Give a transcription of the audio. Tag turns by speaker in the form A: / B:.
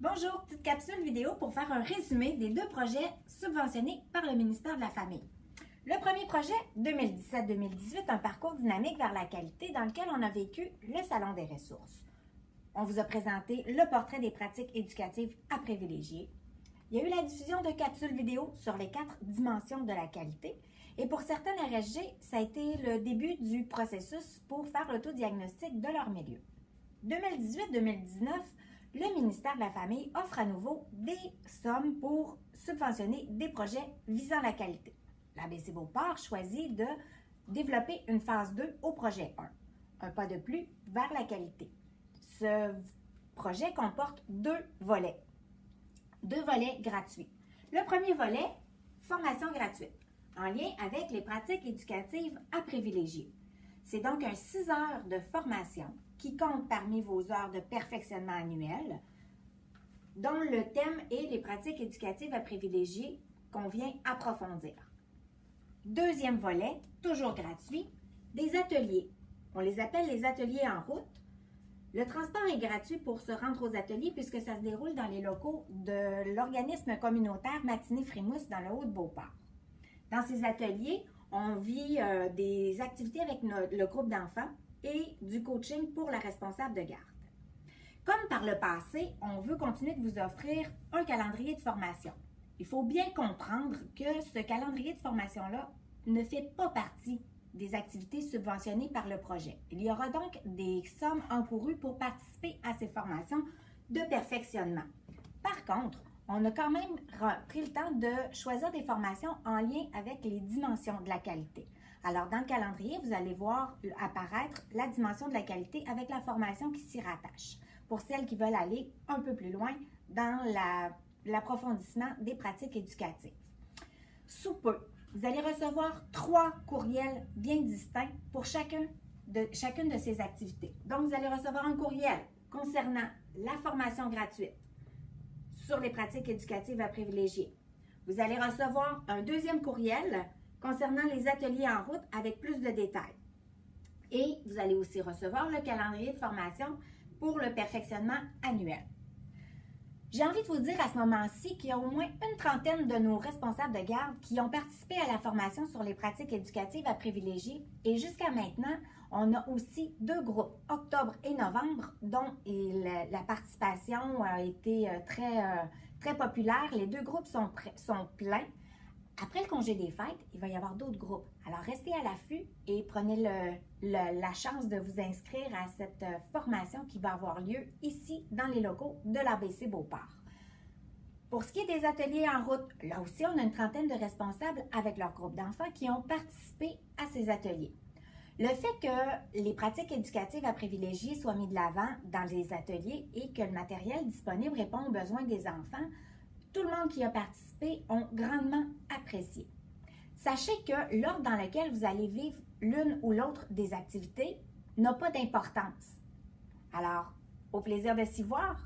A: Bonjour, petite capsule vidéo pour faire un résumé des deux projets subventionnés par le ministère de la Famille. Le premier projet, 2017-2018, un parcours dynamique vers la qualité dans lequel on a vécu le Salon des ressources. On vous a présenté le portrait des pratiques éducatives à privilégier. Il y a eu la diffusion de capsules vidéo sur les 4 dimensions de la qualité. Et pour certaines RSG, ça a été le début du processus pour faire l'autodiagnostic de leur milieu. 2018-2019, le ministère de la Famille offre à nouveau des sommes pour subventionner des projets visant la qualité. L'ABC Beauport choisit de développer une phase 2 au projet 1, un pas de plus vers la qualité. Ce projet comporte deux volets gratuits. Le premier volet, formation gratuite, en lien avec les pratiques éducatives à privilégier. C'est donc un 6 heures de formation qui compte parmi vos heures de perfectionnement annuel, dont le thème est les pratiques éducatives à privilégier qu'on vient approfondir. Deuxième volet, toujours gratuit, des ateliers. On les appelle les ateliers en route. Le transport est gratuit pour se rendre aux ateliers puisque ça se déroule dans les locaux de l'organisme communautaire Matinée Frimousse dans le Haut-de-Beauport. Dans ces ateliers, on vit des activités avec le groupe d'enfants et du coaching pour la responsable de garde. Comme par le passé, on veut continuer de vous offrir un calendrier de formation. Il faut bien comprendre que ce calendrier de formation-là ne fait pas partie des activités subventionnées par le projet. Il y aura donc des sommes encourues pour participer à ces formations de perfectionnement. Par contre, on a quand même pris le temps de choisir des formations en lien avec les dimensions de la qualité. Alors, dans le calendrier, vous allez voir apparaître la dimension de la qualité avec la formation qui s'y rattache, pour celles qui veulent aller un peu plus loin dans l'approfondissement des pratiques éducatives. Sous peu, vous allez recevoir 3 courriels bien distincts pour chacune de ces activités. Donc, vous allez recevoir un courriel concernant la formation gratuite sur les pratiques éducatives à privilégier. Vous allez recevoir un deuxième courriel concernant les ateliers en route avec plus de détails. Et vous allez aussi recevoir le calendrier de formation pour le perfectionnement annuel. J'ai envie de vous dire à ce moment-ci qu'il y a au moins une trentaine de nos responsables de garde qui ont participé à la formation sur les pratiques éducatives à privilégier et jusqu'à maintenant, on a aussi 2 groupes, octobre et novembre, dont la participation a été très populaire. Les 2 groupes sont pleins. Après le congé des fêtes, il va y avoir d'autres groupes. Alors, restez à l'affût et prenez la chance de vous inscrire à cette formation qui va avoir lieu ici dans les locaux de l'ABC Beauport. Pour ce qui est des ateliers en route, là aussi, on a une trentaine de responsables avec leur groupe d'enfants qui ont participé à ces ateliers. Le fait que les pratiques éducatives à privilégier soient mises de l'avant dans les ateliers et que le matériel disponible répond aux besoins des enfants, tout le monde qui a participé ont grandement apprécié. Sachez que l'ordre dans lequel vous allez vivre l'une ou l'autre des activités n'a pas d'importance. Alors, au plaisir de s'y voir!